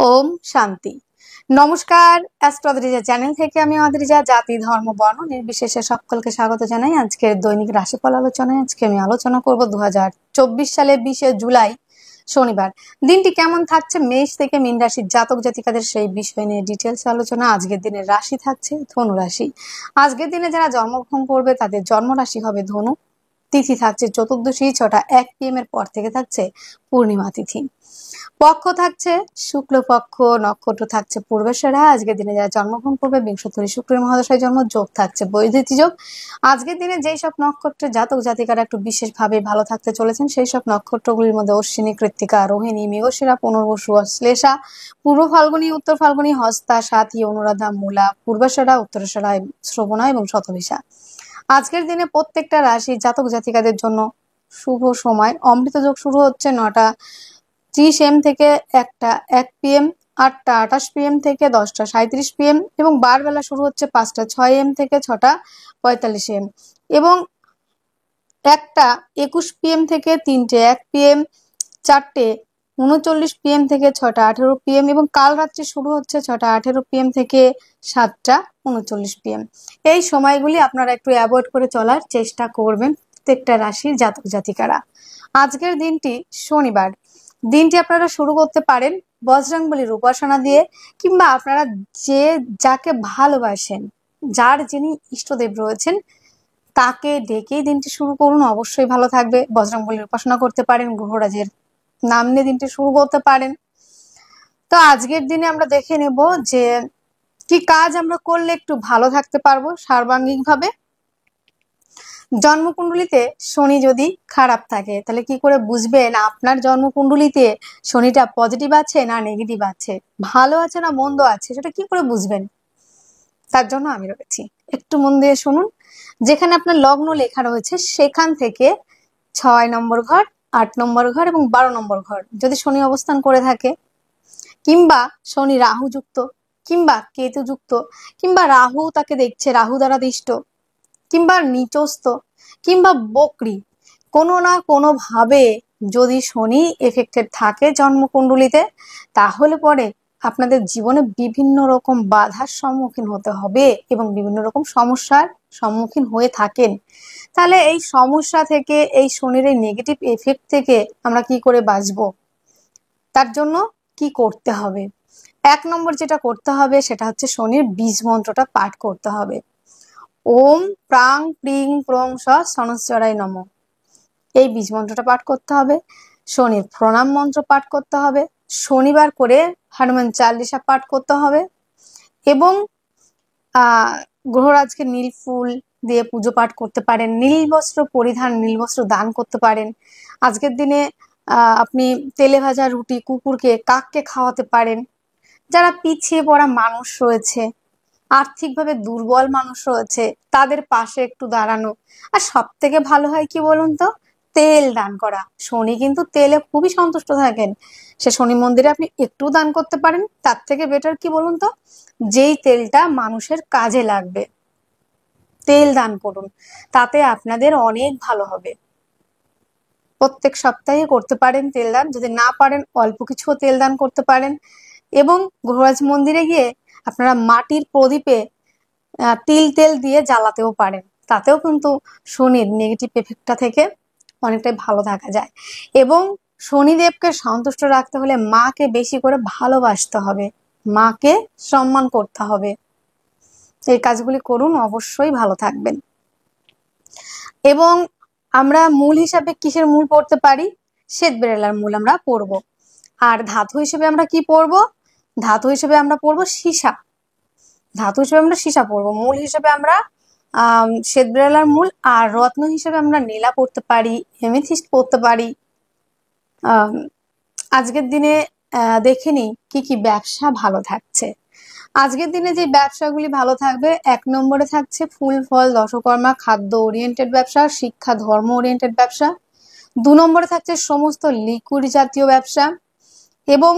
ওম শান্তি। নমস্কার, অ্যাস্ট্রোলজিজা চ্যানেল থেকে আমি অদ্রিজা জাতি ধর্ম বর্ণ নির্বিশেষে সকলকে স্বাগত জানাই। আজকের দৈনিক রাশিফল আলোচনায় আজকে আমি আলোচনা করব 2024 সালের 20শে জুলাই শনিবার দিনটি কেমন থাকছে মেষ থেকে মীন রাশির জাতক জাতিকাদের সেই বিষয় নিয়ে ডিটেলস আলোচনা। আজকের দিনের রাশি থাকছে ধনু রাশি। আজকের দিনে যারা জন্মগ্রহণ করবে তাদের জন্ম রাশি হবে ধনু। তিথি থাকছে চতুর্দশী, 6টা 1 PM এর পর থেকে থাকছে পূর্ণিমা তিথি। পক্ষ থাকছে শুক্লপক্ষ, নক্ষত্র থাকছে পূর্বেশ্বরা। আজকের দিনে যারা জন্মগ্রহণ করবে বিংশোত্তরী শুক্র মহাদশায় জন্ম, যোগ থাকছে বৈধৃতি যোগ। আজকের দিনে যেই সব নক্ষত্রের জাতক জাতিকারা একটু বিশেষভাবে ভালো থাকতে চলেছেন সেই সব নক্ষত্রগুলির মধ্যে অশ্বিনী, কৃত্তিকা, রোহিণী, মৃগশিরা, পুনর্বসু, শ্লেষা, পূর্ব ফাল্গুনী, উত্তর ফাল্গুনী, হস্তা, সাথী, অনুরাধা, মূলা, পূর্বাষাঢ়া, উত্তরাষাঢ়া, শ্রবণা এবং শতভিষা। আজকের দিনে প্রত্যেকটা রাশির জাতক জাতিকাদের জন্য শুভ সময়। অমৃত যোগ শুরু হচ্ছে 9টা 30 AM থেকে 1টা 1 PM, 8টা 28 PM থেকে 10টা 37 PM এবং বারবেলা শুরু হচ্ছে 5টা 6 AM থেকে 6টা 45 AM এবং 1টা 21 PM থেকে 3টে 1 PM, 4টে 39 PM থেকে 6টা 18 PM এবং কাল রাত্রি শুরু হচ্ছে 6টা 18 PM থেকে 7টা 39 PM। এই সময়গুলি আপনারা একটু অ্যাভয়েড করে চলার চেষ্টা করবেন প্রত্যেকটা রাশির জাতক জাতিকারা। আজকের দিনটি শনিবার, দিনটি আপনারা শুরু করতে পারেন বজরংবলীর উপাসনা দিয়ে, কিংবা আপনারা যাকে ভালোবাসেন, যার যিনি ইষ্টদেব রয়েছেন তাকে ডেকেই দিনটি শুরু করুন, অবশ্যই ভালো থাকবে। বজরংবলীর উপাসনা করতে পারেন, গ্রহরাজের নাম নিয়ে দিনটি শুরু করতে পারেন। তো আজকের দিনে আমরা দেখে নেব যে কি কাজ আমরা করলে একটু ভালো থাকতে পারবো সার্বাঙ্গিকভাবে। জন্মকুণ্ডলিতে শনি যদি খারাপ থাকে তাহলে কি করে বুঝবেন আপনার জন্মকুণ্ডলিতে শনিটা পজিটিভ আছে না নেগেটিভ আছে, ভালো আছে না মন্দ আছে, সেটা কি করে বুঝবেন? তার জন্য আমি রয়েছি, একটু মন দিয়ে শুনুন। যেখানে আপনার লগ্ন লেখা রয়েছে সেখান থেকে 6 নম্বর ঘর, 8 নম্বর ঘর এবং 12 নম্বর ঘর যদি শনি অবস্থান করে থাকে, কিংবা শনি রাহু যুক্ত, কিংবা কেতু যুক্ত, কিংবা রাহু তাকে দেখছে, রাহু দ্বারা দিষ্ট, কিংবা নিচস্থ, কিংবা বক্রী, কোনো না কোনো ভাবে যদি শনি এফেক্টেড থাকে জন্মকুণ্ডলিতে, তাহলে পরে আপনাদের জীবনে বিভিন্ন রকম বাধার সম্মুখীন হতে হবে এবং বিভিন্ন রকম সমস্যার সম্মুখীন হয়ে থাকেন। তাহলে এই সমস্যা থেকে, এই শনির এই নেগেটিভ এফেক্ট থেকে আমরা কি করে বাঁচবো? তার জন্য কি করতে হবে? 1 নম্বর যেটা করতে হবে সেটা হচ্ছে শনির বীজ মন্ত্রটা পাঠ করতে হবে। ওম প্রাং প্রিং প্রং স সনস্বরায় নম, এই বীজ মন্ত্রটা পাঠ করতে হবে। শনির প্রণাম মন্ত্র পাঠ করতে হবে। শনিবার করে হনুমান চালিসা পাঠ করতে হবে এবং গ্রহরাজকে নীল ফুল দিয়ে পুজো পাঠ করতে পারেন, নীল বস্ত্র পরিধান, নীল বস্ত্র দান করতে পারেন। আজকের দিনে আপনি তেলে ভাজা রুটি কুকুরকে, কাককে খাওয়াতে পারেন। যারা পিছিয়ে পড়া মানুষ রয়েছে, আর্থিকভাবে দুর্বল মানুষ রয়েছে, তাদের পাশে একটু দাঁড়ানো। আর সব থেকে ভালো হয় কি বলুন তো, তেল দান করা। শনি কিন্তু তেলে খুবই সন্তুষ্ট থাকেন, সে শনি মন্দিরে আপনি একটু দান করতে পারেন। তার থেকে বেটার কি বলুন তো, যেই তেলটা মানুষের কাজে লাগবে তেল দান করুন, তাতে আপনাদের অনেক ভালো হবে। প্রত্যেক সপ্তাহে করতে পারেন তেল দান, যদি না পারেন অল্প কিছু তেল দান করতে পারেন। এবং গ্রহরাজ মন্দিরে গিয়ে আপনারা মাটির প্রদীপে তিল তেল দিয়ে জ্বালাতেও পারেন, তাতেও কিন্তু শনির নেগেটিভ এফেক্টটা থেকে অনেকটাই ভালো থাকা যায়। এবং শনিদেবকে সন্তুষ্ট রাখতে হলে মাকে বেশি করে ভালোবাসতে হবে, মাকে সম্মান করতে হবে। এই কাজগুলি করুন, অবশ্যই ভালো থাকবেন। এবং আমরা মূল হিসাবে কিসের মূল পড়তে পারি? শ্বেত বেরেলার মূল আমরা পড়বো। আর ধাতু হিসেবে আমরা কি পড়বো? ধাতু হিসেবে আমরা পড়বো সীসা। ধাতু হিসেবে আমরা সীসা পড়বো। মূল হিসেবে আমরা শ্বেত বেরেলার মূল, আর রত্ন হিসেবে আমরা নীলা পড়তে পারি, এমেথিস্ট পড়তে পারি। আজকের দিনে দেখে নিই কি কি ব্যবসা ভালো থাকছে। আজকের দিনে যে ব্যবসাগুলি ভালো থাকবে, 1 নম্বরে থাকছে ফুল ফল দশকর্মা, খাদ্য ওরিয়েন্টেড ব্যবসা, শিক্ষা ধর্ম ওরিয়েন্টেড ব্যবসা। 2 নম্বরে থাকছে সমস্ত লিকুইড জাতীয় ব্যবসা এবং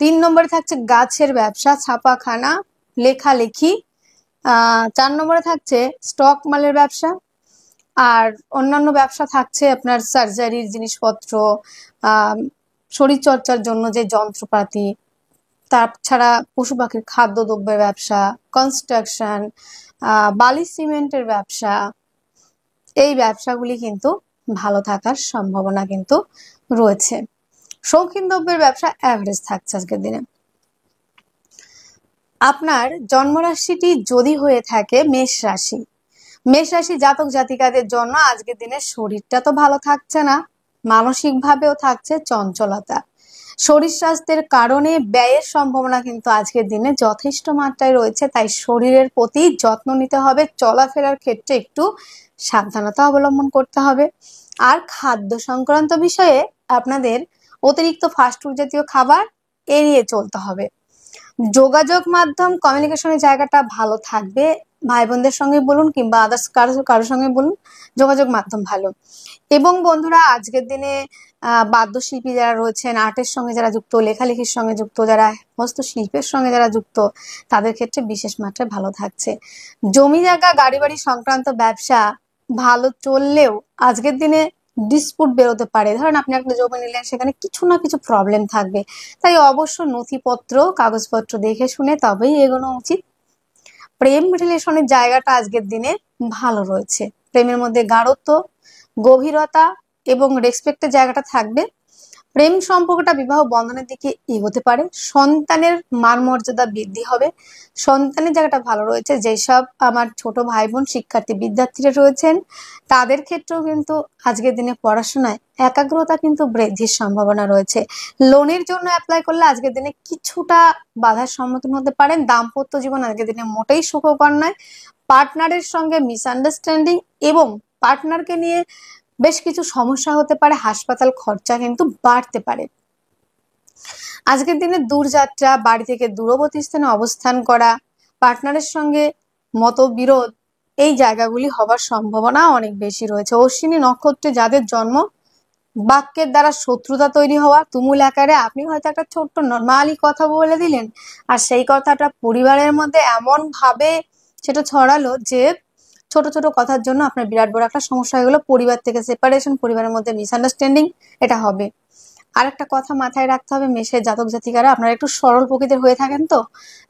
3 নম্বরে থাকছে গাছের ব্যবসা, ছাপাখানা, লেখালেখি। 4 নম্বরে থাকছে স্টক মালের ব্যবসা। আর অন্যান্য ব্যবসা থাকছে আপনার সার্জারির জিনিসপত্র, শরীর চর্চার জন্য যে যন্ত্রপাতি, তাছাড়া পশু পাখির খাদ্যদ্রব্যের ব্যবসা, কনস্ট্রাকশন, বালি সিমেন্টের ব্যবসা, এই ব্যবসাগুলি কিন্তু ভালো থাকার সম্ভাবনা কিন্তু রয়েছে। শৌখিন দ্রব্যের ব্যবসা অ্যাভারেজ থাকছে আজকের দিনে। আপনার জন্মরাশিটি যদি হয়ে থাকে মেষ রাশি, মেষ রাশি জাতক জাতিকাদের জন্য আজকের দিনে শরীরটা তো ভালো থাকছে না, মানসিক ভাবেও থাকছে চঞ্চলতা। শরীর স্বাস্থ্যের কারণে ব্যয়ের সম্ভাবনা কিন্তু আজকের দিনে যথেষ্ট মাত্রায় রয়েছে, তাই শরীরের প্রতি যত্ন নিতে হবে, চলাফেরার ক্ষেত্রে একটু সাবধানতা অবলম্বন করতে হবে। আর খাদ্য সংক্রান্ত বিষয়ে আপনাদের অতিরিক্ত ফাস্টফুড জাতীয় খাবার এড়িয়ে চলতে হবে। যোগাযোগ মাধ্যম কমিউনিকেশনের জায়গাটা ভালো থাকবে, ভাই বোনদের সঙ্গে বলুন কিংবা আদার্স কারোর সঙ্গে বলুন, যোগাযোগ মাধ্যম ভালো। এবং বন্ধুরা আজকের দিনে বাদ্যশিল্পী যারা রয়েছেন, আর্টের সঙ্গে যারা যুক্ত, লেখালেখির সঙ্গে যুক্ত, যারা হস্তশিল্পের সঙ্গে যারা যুক্ত, তাদের ক্ষেত্রে বিশেষ মাত্রায় ভালো থাকছে। জমি জায়গা গাড়ি বাড়ি সংক্রান্ত ব্যবসা ভালো চললেও আজকের দিনে ডিসপুট বেরোতে পারে। ধরেন আপনি একটা জমি নিলেন, সেখানে কিছু না কিছু প্রবলেম থাকবে, তাই অবশ্য নথিপত্র কাগজপত্র দেখে শুনে তবেই এগোনো উচিত। প্রেম রিলেশনের জায়গাটা আজকের দিনে ভালো রয়েছে, প্রেমের মধ্যে গাঢ়ত্ব, গভীরতা এবং রেসপেক্টের জায়গাটা থাকবে। প্রেম সম্পর্কটা বিবাহ বন্ধনের দিকে এগোতে পারে। সন্তানের মান মর্যাদা বৃদ্ধি হবে, সন্তানের জায়গাটা ভালো রয়েছে। যেসব আমার ছোট ভাই বোন শিক্ষার্থী বিদ্যার্থীরা রয়েছেন, তাদের ক্ষেত্রেও কিন্তু আজকের দিনে পড়াশোনায় একাগ্রতা কিন্তু বৃদ্ধির সম্ভাবনা রয়েছে। লোনের জন্য অ্যাপ্লাই করলে আজকের দিনে কিছুটা বাধার সম্মুখীন হতে পারেন। দাম্পত্য জীবন আজকের দিনে মোটেই সুখকর নয়। পার্টনারের সঙ্গে মিসআন্ডারস্ট্যান্ডিং এবং পার্টনারকে নিয়ে বেশ কিছু সমস্যা হতে পারে, হাসপাতাল খরচা কিন্তু বাড়তে পারে। আজকের দিনে দূরযাত্রা, বাড়ি থেকে দূরবর্তী স্থানে অবস্থান করা, পার্টনারের সঙ্গে মতবিরোধ, এই জায়গাগুলি হবার সম্ভাবনা অনেক বেশি রয়েছে। অশ্বিনী নক্ষত্রে যাদের জন্ম, বাক্যের দ্বারা শত্রুতা তৈরি হওয়া, তুমুল আকারে আপনি হয়তো একটা ছোট্ট নর্মালি কথা বলে দিলেন, আর সেই কথাটা পরিবারের মধ্যে এমন ভাবে সেটা ছড়ালো যে ছোট ছোট কথার জন্য আপনার বিরাট বড় একটা সমস্যা হয়ে গেলো, পরিবার থেকে সেপারেশন, পরিবারের মধ্যে মিসআন্ডারস্ট্যান্ডিং, এটা হবে। আর একটা কথা মাথায় রাখতে হবে, মেষের জাতক জাতিকারা আপনারা একটু সরল প্রকৃতির হয়ে থাকেন, তো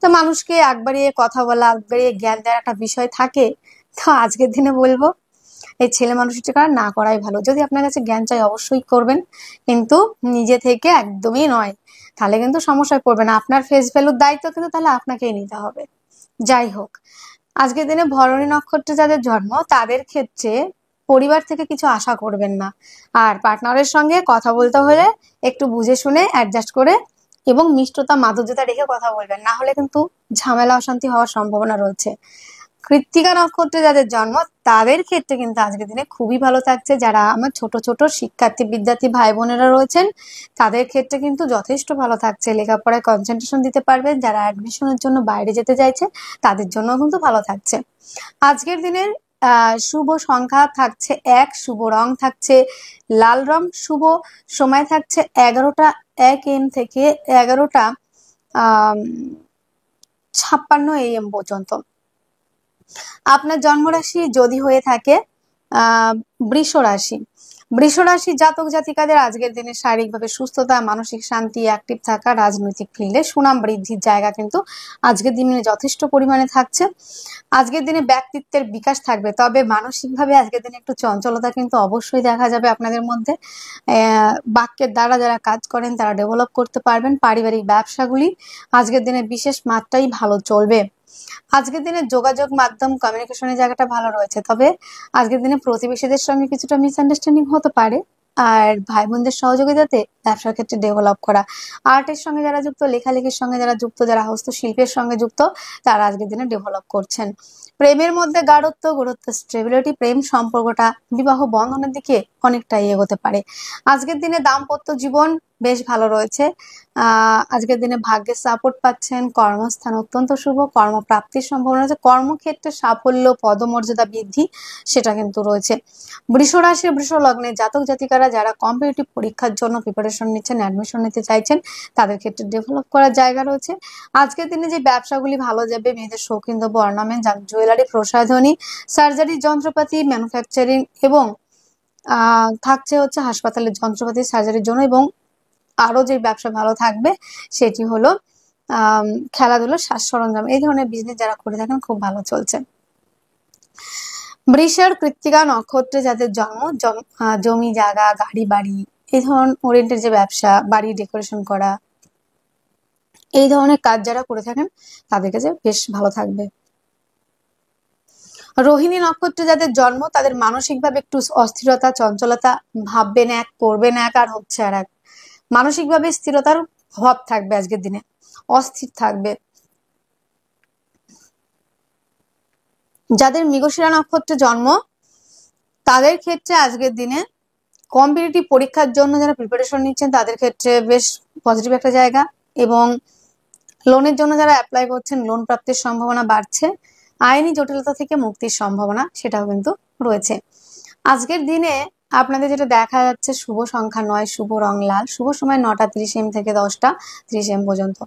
তো মানুষকে আগ বাড়িয়ে কথা বলা, আগ বাড়িয়ে জ্ঞান দেওয়ার একটা বিষয় থাকে। তো আজকের দিনে বলবো এই ছেলে মানুষটা না করাই ভালো। যদি আপনার কাছে জ্ঞান চাই অবশ্যই করবেন, কিন্তু নিজে থেকে একদমই নয়, তাহলে কিন্তু সমস্যায় পড়বেন। আপনার ফেস ভ্যালুর দায়িত্ব কিন্তু তাহলে আপনাকেই নিতে হবে। যাই হোক, আজকের দিনে ভরণী নক্ষত্রে যাদের জন্ম, তাদের ক্ষেত্রে পরিবার থেকে কিছু আশা করবেন না। আর পার্টনারের সঙ্গে কথা বলতে হলে একটু বুঝে শুনে অ্যাডজাস্ট করে এবং মিষ্টতা মাধুর্যতা রেখে কথা বলবেন, না হলে কিন্তু ঝামেলা অশান্তি হওয়ার সম্ভাবনা রয়েছে। কৃত্তিকা নক্ষত্রে যাদের জন্ম, তাদের ক্ষেত্রে কিন্তু আজকের দিনে খুবই ভালো থাকছে। যারা আমার ছোট ছোট শিক্ষার্থী বিদ্যার্থী ভাই বোনেরা রয়েছেন, তাদের ক্ষেত্রে কিন্তু যথেষ্ট ভালো থাকছে, লেখাপড়ায় কনসেন্ট্রেশন দিতে পারবেন। যারা অ্যাডমিশনের জন্য বাইরে যেতে চাইছে, তাদের জন্য কিন্তু ভালো থাকছে। আজকের দিনের শুভ সংখ্যা থাকছে 1, শুভ রং থাকছে লাল রং, শুভ সময় থাকছে 11টা 1 AM থেকে 11টা 56 AM পর্যন্ত। আপনার জন্মরাশি যদি হয়ে থাকে বৃষ রাশি, বৃষ রাশি জাতক জাতিকাদের আজকের দিনে শারীরিকভাবে সুস্থতা, মানসিক শান্তি, অ্যাক্টিভ থাকা, রাজনৈতিক ফিল্ডে সুনাম বৃদ্ধির জায়গা কিন্তু আজকের দিনে যথেষ্ট পরিমাণে থাকছে। আজকের দিনে ব্যক্তিত্বের বিকাশ থাকবে, তবে মানসিকভাবে আজকের দিনে একটু চঞ্চলতা কিন্তু অবশ্যই দেখা যাবে আপনাদের মধ্যে। বাক্যের দ্বারা যারা কাজ করেন তারা ডেভেলপ করতে পারবেন। পারিবারিক ব্যবসাগুলি আজকের দিনে বিশেষ মাত্রায় ভালো চলবে। আজকের দিনে যোগাযোগ মাধ্যম কমিউনিকেশনের জায়গাটা ভালো রয়েছে, তবে আজকের দিনে প্রতিবেশীদের সঙ্গে কিছুটা মিসআন্ডারস্ট্যান্ডিং হতে পারে। আর ভাই বোনদের সহযোগিতাতে ব্যবসার ক্ষেত্রে ডেভেলপ করা, আর্টের সঙ্গে যারা যুক্ত, লেখালেখির সঙ্গে যারা যুক্ত, যারা হস্তশিল্পের সঙ্গে যুক্ত, তারা আজকের দিনে ডেভেলপ করছেন। প্রেমের মধ্যে গাঢ়ত্ব, গুরুত্ব, স্টেবিলিটি, প্রেম সম্পর্কটা বিবাহ বন্ধনের দিকে অনেকটাই এগোতে পারে। আজকের দিনে দাম্পত্য জীবন বেশ ভালো রয়েছে। আজকের দিনে ভাগ্যের সাপোর্ট পাচ্ছেন, কর্মস্থান অত্যন্ত শুভ, কর্মপ্রাপ্তির সম্ভাবনা আছে, কর্মক্ষেত্রে সাফল্য, পদমর্যাদা বৃদ্ধি সেটা কিন্তু রয়েছে। বৃষ রাশি, বৃষ লগ্নে জাতক জাতিকারা যারা কম্পিটিটিভ পরীক্ষার জন্য প্রিপারেশন নিচ্ছেন, অ্যাডমিশন নিতে চাইছেন, তাদের ক্ষেত্রে ডেভেলপ করার জায়গা রয়েছে। আজকের দিনে যে ব্যবসাগুলি ভালো যাবে, মেয়েদের শৌখিন দ্রব্য, অর্নামেন্ট, জুয়েলারি, প্রসাধনী, সার্জারি যন্ত্রপাতি, ম্যানুফ্যাকচারিং এবং থাকছে হচ্ছে হাসপাতালের যন্ত্রপাতি সার্জারির জন্য। এবং আরো যে ব্যবসা ভালো থাকবে সেটি হলো খেলাধুলো, সাজ সরঞ্জাম, এই ধরনের বিজনেস যারা করে থাকেন খুব ভালো চলছে। বৃষের কৃত্তিকা নক্ষত্রে যাদের জন্ম, জমি জায়গা, গাড়ি বাড়ি, এই ধরনের ওরিয়েন্টেড যে ব্যবসা, বাড়ি ডেকোরেশন করা, এই ধরনের কাজ যারা করে থাকেন তাদের কাছে বেশ ভালো থাকবে। রোহিণী নক্ষত্রে যাদের জন্ম, তাদের মানসিকভাবে একটু অস্থিরতা, চঞ্চলতা, ভাববেন এক, করবেন এক, আর হচ্ছে আর এক, মানসিকভাবে স্থিরতার অভাব থাকবে আজকের দিনে, অস্থির থাকবে। যাদের মৃগশিরা নক্ষত্রে জন্ম, তাদের ক্ষেত্রে আজকের দিনে কম্পিটিটিভ পরীক্ষার জন্য যারা প্রিপারেশন নিচ্ছেন তাদের ক্ষেত্রে বেশ পজিটিভ একটা জায়গা, এবং লোনের জন্য যারা অ্যাপ্লাই করছেন লোন প্রাপ্তির সম্ভাবনা বাড়ছে। আইনি জটিলতা থেকে মুক্তির সম্ভাবনা সেটাও কিন্তু রয়েছে। আজকের দিনে আপনাদের যেটা দেখা যাচ্ছে, শুভ সংখ্যা 9, শুভ রং লাল, শুভ সময় 9টা 30 AM থেকে 10টা 30 AM পর্যন্ত।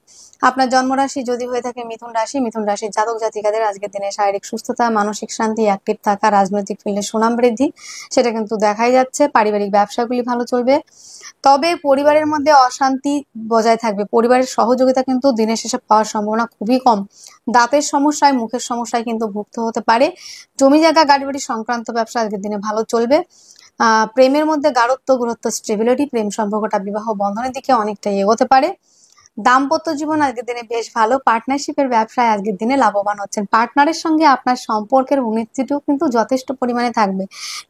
আপনার জন্মরাশি যদি হয়ে থাকে মিথুন রাশি, মিথুন রাশির জাতক জাতিকাদের আজকের দিনে শারীরিক সুস্থতা, মানসিক শান্তি, অ্যাক্টিভ থাকা, রাজনৈতিক ফিল্ডে সুনাম বৃদ্ধি, সেটা কিন্তু দেখাই যাচ্ছে। পারিবারিক ব্যবসাগুলি ভালো চলবে, তবে পরিবারের মধ্যে অশান্তি বজায় থাকবে। পরিবারের সহযোগিতা কিন্তু দিনের শেষে পাওয়ার সম্ভাবনা খুবই কম। দাঁতের সমস্যায়, মুখের সমস্যায় কিন্তু ভুগত হতে পারে। জমি জায়গা, গাড়ি বাড়ি সংক্রান্ত ব্যবসা আজকের দিনে ভালো চলবে। প্রেমের মধ্যে গাঢ়ত্ব, গুরুত্ব, স্টেবিলিটি, প্রেম সম্পর্কটা বিবাহ বন্ধনের দিকে অনেকটা এগোতে পারে। দাম্পত্য জীবন আজকের দিনে বেশ ভালো। পার্টনারশিপের ব্যবসায় আজকের দিনে লাভবান হচ্ছেন। পার্টনারের সঙ্গে আপনার সম্পর্কের উন্নতিটাও কিন্তু যথেষ্ট পরিমাণে থাকবে।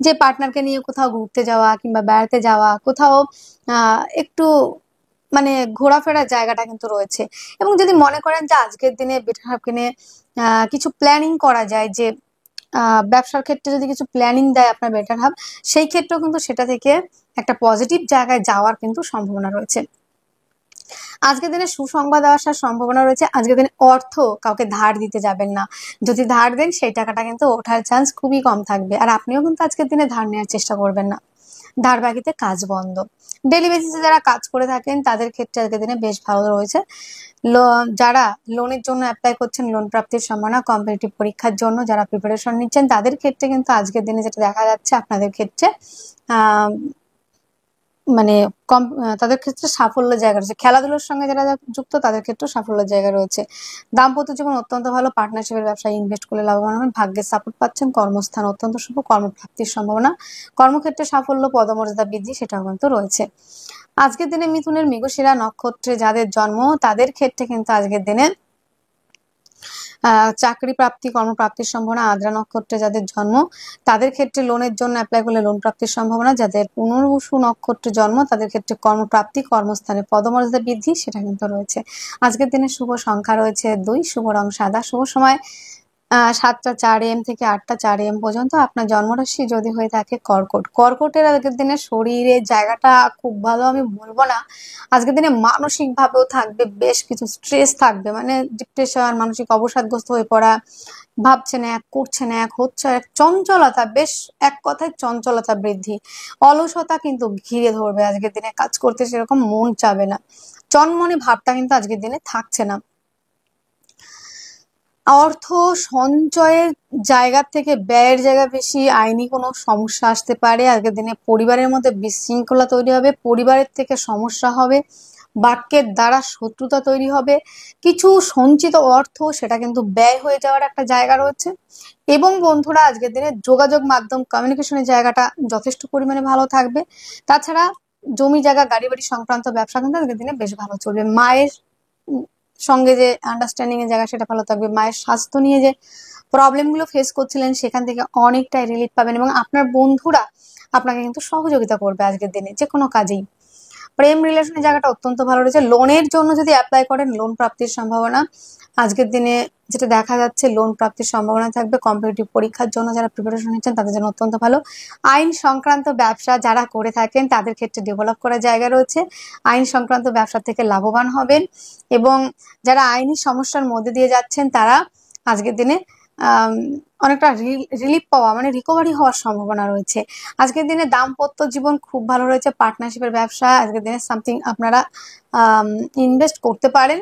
যে পার্টনারকে নিয়ে কোথাও ঘুরতে যাওয়া কিংবা বেড়াতে যাওয়া, কোথাও একটু মানে ঘোরাফেরার জায়গাটা কিন্তু রয়েছে। এবং যদি মনে করেন যে আজকের দিনে বেটারহাফকে নিয়ে কিছু প্ল্যানিং করা যায়, যে ব্যবসার ক্ষেত্রে যদি কিছু প্ল্যানিং দেয় আপনার বেটার হাব, সেই ক্ষেত্রেও কিন্তু সেটা থেকে একটা পজিটিভ জায়গায় যাওয়ার কিন্তু সম্ভাবনা রয়েছে। আজকের দিনে সুসংবাদ আসার সম্ভাবনা রয়েছে। আজকের দিনে অর্থ কাউকে ধার দিতে যাবেন না। যদি ধার দেন সেই টাকাটা কিন্তু ওঠার চান্স খুবই কম থাকবে, আর আপনিও কিন্তু আজকের দিনে ধার নেওয়ার চেষ্টা করবেন না। ধার বাকিতে কাজ বন্ধ। ডেলি বেসিসে যারা কাজ করে থাকেন তাদের ক্ষেত্রে আজকের দিনে বেশ ভালো রয়েছে। যারা লোনের জন্য অ্যাপ্লাই করছেন লোন প্রাপ্তির সম্ভাবনা, কম্পিটিটিভ পরীক্ষার জন্য যারা প্রিপারেশন নিচ্ছেন তাদের ক্ষেত্রে কিন্তু আজকের দিনে যেটা দেখা যাচ্ছে আপনাদের ক্ষেত্রে মানে তাদের ক্ষেত্রে সাফল্যের জায়গা রয়েছে। খেলাধুলার সঙ্গে যারা যুক্ত তাদের ক্ষেত্রে সাফল্যের জায়গা রয়েছে। দাম্পত্য জীবন অত্যন্ত ভালো। পার্টনারশিপের ব্যবসায় ইনভেস্ট করলে লাভবান হবেন। ভাগ্যের সাপোর্ট পাচ্ছেন। কর্মস্থান অত্যন্ত শুভ। কর্মপ্রাপ্তির সম্ভাবনা, কর্মক্ষেত্রে সাফল্য, পদমর্যাদা বৃদ্ধি সেটাও কিন্তু রয়েছে। আজকের দিনে মিথুনের মৃগশিরা নক্ষত্রে যাদের জন্ম তাদের ক্ষেত্রে কিন্তু আজকের দিনে চাকরি প্রাপ্তি, কর্মপ্রাপ্তির সম্ভাবনা। আদ্রা নক্ষত্রে যাদের জন্ম তাদের ক্ষেত্রে লোনের জন্য অ্যাপ্লাই করলে লোন প্রাপ্তির সম্ভাবনা। যাদের পুনর্বসু নক্ষত্রে জন্ম তাদের ক্ষেত্রে কর্মপ্রাপ্তি, কর্মস্থানে পদমর্যাদা বৃদ্ধি সেটা কিন্তু রয়েছে। আজকের দিনে শুভ সংখ্যা রয়েছে 2, শুভ রং সাদা, শুভ সময় 7টা 4 AM থেকে 8টা 4 AM পর্যন্ত। আপনার জন্মরাশি যদি হয়ে থাকে কর্কট, কর্কটের আজকের দিনে শরীরের জায়গাটা খুব ভালো আমি বলবো না। আজকের দিনে মানসিক ভাবেও থাকবে বেশ কিছু স্ট্রেস থাকবে, মানে ডিপ্রেশন, মানসিক অবসাদগ্রস্ত হয়ে পড়া, ভাবছেন এক, করছেন এক, হচ্ছে এক, চঞ্চলতা, বেশ এক কথায় চঞ্চলতা বৃদ্ধি, অলসতা কিন্তু ঘিরে ধরবে। আজকের দিনে কাজ করতে সেরকম মন চাবে না, চনমনে ভাবটা কিন্তু আজকের দিনে থাকছে না। অর্থ সঞ্চয়ের জায়গা থেকে ব্যয়ের জায়গা বেশি। আইনি কোনো সমস্যা আসতে পারে। আজকের দিনে পরিবারের মধ্যে বিশৃঙ্খলা তৈরি হবে, পরিবারের থেকে সমস্যা হবে, বাক্যের দ্বারা শত্রুতা তৈরি হবে। কিছু সঞ্চিত অর্থ সেটা কিন্তু ব্যয় হয়ে যাওয়ার একটা জায়গা রয়েছে। এবং বন্ধুরা আজকের দিনে যোগাযোগ মাধ্যম, কমিউনিকেশনের জায়গাটা যথেষ্ট পরিমাণে ভালো থাকবে। তাছাড়া জমি জায়গা, গাড়ি বাড়ি সংক্রান্ত ব্যবসা কিন্তু আজকের দিনে বেশ ভালো চলবে। মায়ের সঙ্গে যে আন্ডারস্ট্যান্ডিং এর জায়গা সেটা ভালো থাকবে। মায়ের স্বাস্থ্য নিয়ে যে প্রবলেম গুলো ফেস করছিলেন সেখান থেকে অনেকটাই রিলিফ পাবেন, এবং আপনার বন্ধুরা আপনাকে কিন্তু সহযোগিতা করবে আজকের দিনে যে কোনো কাজেই। প্রেম রিলেশনের জায়গাটা অত্যন্ত ভালো রয়েছে। লোনের জন্য যদি অ্যাপ্লাই করেন লোন প্রাপ্তির সম্ভাবনা আজকের দিনে যেটা দেখা যাচ্ছে, লোন প্রাপ্তির সম্ভাবনা থাকবে। কম্পিটিটিভ পরীক্ষার জন্য যারা প্রিপারেশন নিচ্ছেন তাদের জন্য অত্যন্ত ভালো। আইন সংক্রান্ত ব্যবসা যারা করে থাকেন তাদের ক্ষেত্রে ডেভেলপ করার জায়গা রয়েছে। আইন সংক্রান্ত ব্যবসা থেকে লাভবান হবেন, এবং যারা আইনি সমস্যার মধ্যে দিয়ে যাচ্ছেন তারা আজকের দিনে অনেকটা রিলিফ পাওয়া, মানে রিকভারি হওয়ার সম্ভাবনা রয়েছে। আজকের দিনে দাম্পত্য জীবন খুব ভালো রয়েছে। পার্টনারশিপের ব্যবসা আজকের দিনে সামথিং আপনারা ইনভেস্ট করতে পারেন।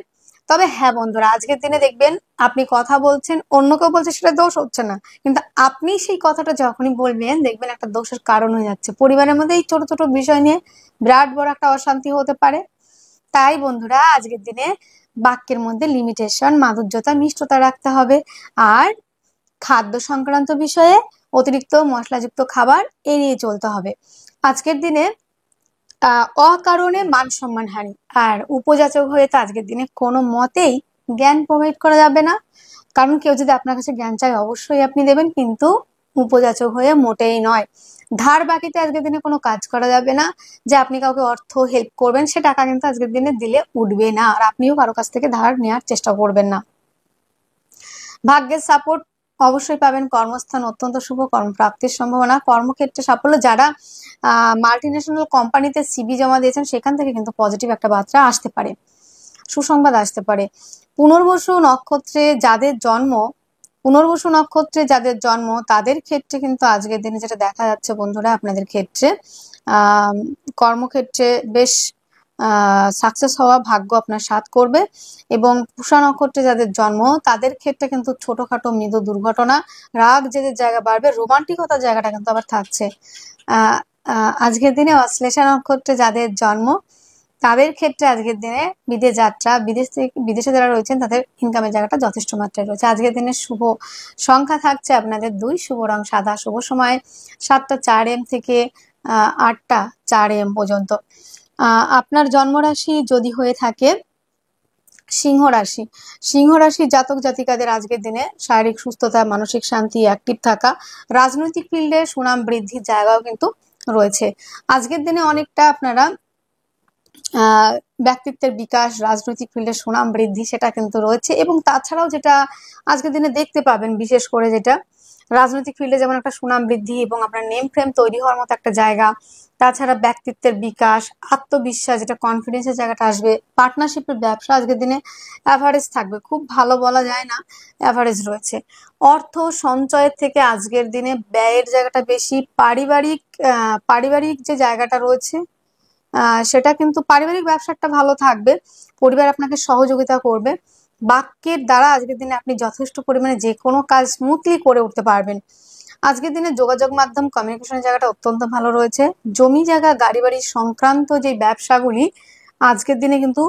তবে হ্যাঁ বন্ধুরা, আজকের দিনে দেখবেন আপনি কথা বলছেন, অন্য কেউ বলছে, সেটা দোষ হচ্ছে না, কিন্তু আপনি সেই কথাটা যখনই বলবেন দেখবেন একটা দোষের কারণ হয়ে যাচ্ছে। পরিবারের মধ্যে এই ছোট ছোট বিষয় নিয়ে বিরাট বড় একটা অশান্তি হতে পারে। তাই বন্ধুরা আজকের দিনে বাক্যের মধ্যে লিমিটেশন, মাধুর্যতা, মিষ্টতা রাখতে হবে। আর খাদ্য সংক্রান্ত বিষয়ে অতিরিক্ত মশলাযুক্ত খাবার এড়িয়ে চলতে হবে। আজকের দিনে অকারণে মান সম্মান হানি আর উপযাচক হয়ে তো আজকের দিনে কোনো মতেই জ্ঞান প্রোভাইড করা যাবে না। কারণ কেউ যদি আপনার কাছে জ্ঞান চায় অবশ্যই আপনি দেবেন, কিন্তু উপযাচক হয়ে মোটেই নয়। ধার বাকিতে আজকের দিনে কোনো কাজ করা যাবে না। যে আপনি কাউকে অর্থ হেল্প করবেন, সে টাকা কিন্তু আজকের দিনে দিলে উঠবে না, আর আপনিও কারো কাছ থেকে ধার নেওয়ার চেষ্টা করবেন না। ভাগ্যের সাপোর্ট অবশ্যই পাবেন। কর্মস্থান অত্যন্ত শুভ, কর্মপ্রাপ্তির সম্ভাবনা। কর্মক্ষেত্রে সাফল্য। যারা মাল্টিন্যাশনাল কোম্পানিতে সিভি জমা দিয়েছেন সেখান থেকে কিন্তু পজিটিভ একটা বার্তা আসতে পারে, সুসংবাদ আসতে পারে। পুনর্বসু নক্ষত্রে যাদের জন্ম তাদের ক্ষেত্রে কিন্তু আজকের দিনে যেটা দেখা যাচ্ছে বন্ধুরা, আপনাদের ক্ষেত্রে কর্মক্ষেত্রে বেশ সাকসেস হওয়া ভাগ্য আপনার সাথ করবে। এবং পুষা নক্ষত্রে যাদের জন্ম তাদের ক্ষেত্রে কিন্তু ছোটখাটো মৃদু দুর্ঘটনা, রাগ জেদের জায়গা বাড়বে, রোমান্টিকতার জায়গাটা কিন্তু আবার থাকছে। আজকের দিনে অশ্লেষা নক্ষত্রে যাদের জন্ম তাদের ক্ষেত্রে আজকের দিনে বিদেশ যাত্রা, বিদেশে যারা রয়েছেন তাদের ইনকামের জায়গাটা যথেষ্ট মাত্রায় রয়েছে। আজকের দিনে শুভ সংখ্যা থাকছে আপনাদের 2, শুভ রং সাদা, শুভ সময় 7টা 4 AM থেকে 8টা 4 AM পর্যন্ত। আপনার জন্মরাশি যদি হয়ে থাকে সিংহ রাশি জাতক জাতিকাদের আজকের দিনে শারীরিক সুস্থতা, মানসিক শান্তি, অ্যাক্টিভ থাকা, রাজনৈতিক ফিল্ডে সুনাম বৃদ্ধির জায়গাও কিন্তু রয়েছে। আজকের দিনে অনেকটা আপনারা ব্যক্তিত্বের বিকাশ, রাজনৈতিক ফিল্ডে সুনাম বৃদ্ধি সেটা কিন্তু রয়েছে। এবং তাছাড়াও যেটা আজকের দিনে দেখতে পাবেন, বিশেষ করে যেটা রাজনৈতিক ফিল্ডে যেমন একটা সুনাম বৃদ্ধি এবং আপনার নেম ফ্রেম তৈরি হওয়ার মতো একটা জায়গা, তাছাড়া ব্যক্তিত্বের বিকাশ, আত্মবিশ্বাস, যেটা কনফিডেন্সের জায়গাটা আসবে। পার্টনারশিপের ব্যবসা আজকের দিনে অ্যাভারেজ থাকবে, খুব ভালো বলা যায় না, অ্যাভারেজ রয়েছে। অর্থ সঞ্চয়ের থেকে আজকের দিনে ব্যয়ের জায়গাটা বেশি। পারিবারিক যে জায়গাটা রয়েছে সেটা কিন্তু পারিবারিক ব্যবসাটা ভালো থাকবে, পরিবার আপনাকে সহযোগিতা করবে। বাক্যের দ্বারা আজকের দিনে আপনি যথেষ্ট পরিমাণে যে কোনো কাজ স্মুথলি করে উঠতে পারবেন। আজকের দিনে যোগাযোগ মাধ্যম, কমিউনিকেশনের জায়গাটা অত্যন্ত ভালো রয়েছে। জমি জায়গা, গাড়ি বাড়ি সংক্রান্ত যে ব্যবসাগুলি আজকের দিনে কিন্তু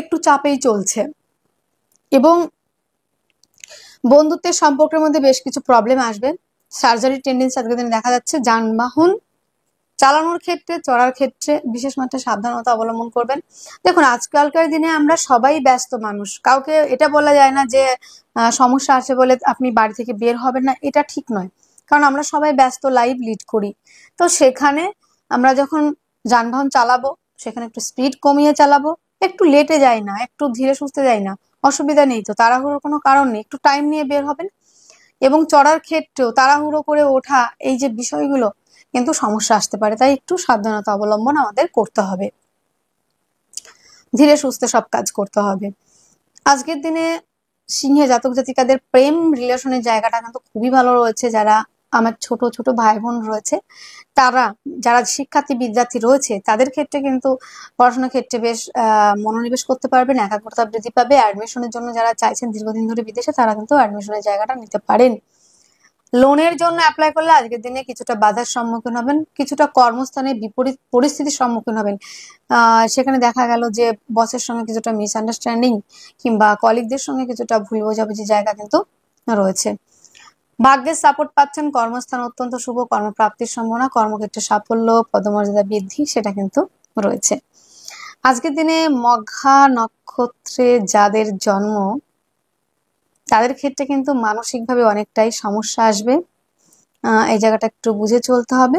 একটু চাপেই চলছে। এবং বন্ধুত্বের সম্পর্কের মধ্যে বেশ কিছু প্রবলেম আসবে। সার্জারির টেন্ডেন্সি আজকের দিনে দেখা যাচ্ছে। যানবাহন চালানোর ক্ষেত্রে, চড়ার ক্ষেত্রে বিশেষ মাত্রায় সাবধানতা অবলম্বন করবেন। দেখুন, আজকালকার দিনে আমরা সবাই ব্যস্ত মানুষ, কাউকে এটা বলা যায় না যে সমস্যা আছে বলে আপনি বাড়ি থেকে বের হবেন না, এটা ঠিক নয়। কারণ আমরা সবাই ব্যস্ত লাইফ লিড করি। তো সেখানে আমরা যখন যানবাহন চালাবো সেখানে একটু স্পিড কমিয়ে চালাবো, একটু লেটে যাই না, একটু ধীরে সুস্থে যাই না, অসুবিধা নেই। তো তাড়াহুড়োর কোনো কারণ নেই, একটু টাইম নিয়ে বের হবেন। এবং চড়ার ক্ষেত্রেও তাড়াহুড়ো করে ওঠা, এই যে বিষয়গুলো কিন্তু সমস্যা আসতে পারে, তাই একটু সাবধানতা অবলম্বন আমাদের করতে হবে, ধীরে সুস্থে সব কাজ করতে হবে। আজকের দিনে সিংহে জাতক জাতিকাদের প্রেম রিলেশনের জায়গাটা কিন্তু খুবই ভালো রয়েছে। যারা আমার ছোট ছোট ভাই বোন রয়েছে, যারা শিক্ষার্থী বিদ্যার্থী রয়েছে তাদের ক্ষেত্রে কিন্তু পড়াশোনার ক্ষেত্রে বেশ মনোনিবেশ করতে পারবেন, একাগ্রতা বৃদ্ধি পাবে। অ্যাডমিশনের জন্য যারা চাইছেন দীর্ঘদিন ধরে বিদেশে, তারা কিন্তু অ্যাডমিশনের জায়গাটা নিতে পারেন। লোনের জন্য অ্যাপ্লাই করলে আজকের দিনে কিছুটা বাধার সম্মুখীন হবেন, কিছুটা কর্মস্থানে বিপরীত পরিস্থিতির সম্মুখীন হবেন। সেখানে দেখা গেল যে বসের সঙ্গে কিছুটা মিসআন্ডারস্ট্যান্ডিং কিংবা কলিগদের সঙ্গে কিছুটা ভুল বোঝাবুঝি জায়গা কিন্তু রয়েছে। ভাগ্যের সাপোর্ট পাচ্ছেন। কর্মস্থান অত্যন্ত শুভ, কর্মপ্রাপ্তির সম্ভাবনা, কর্মক্ষেত্রে সাফল্য, পদমর্যাদা বৃদ্ধি সেটা কিন্তু রয়েছে। আজকের দিনে মঘা নক্ষত্রে যাদের জন্ম তাদের ক্ষেত্রে কিন্তু মানসিকভাবে অনেকটাই সমস্যা আসবে, এই জায়গাটা একটু বুঝে চলতে হবে।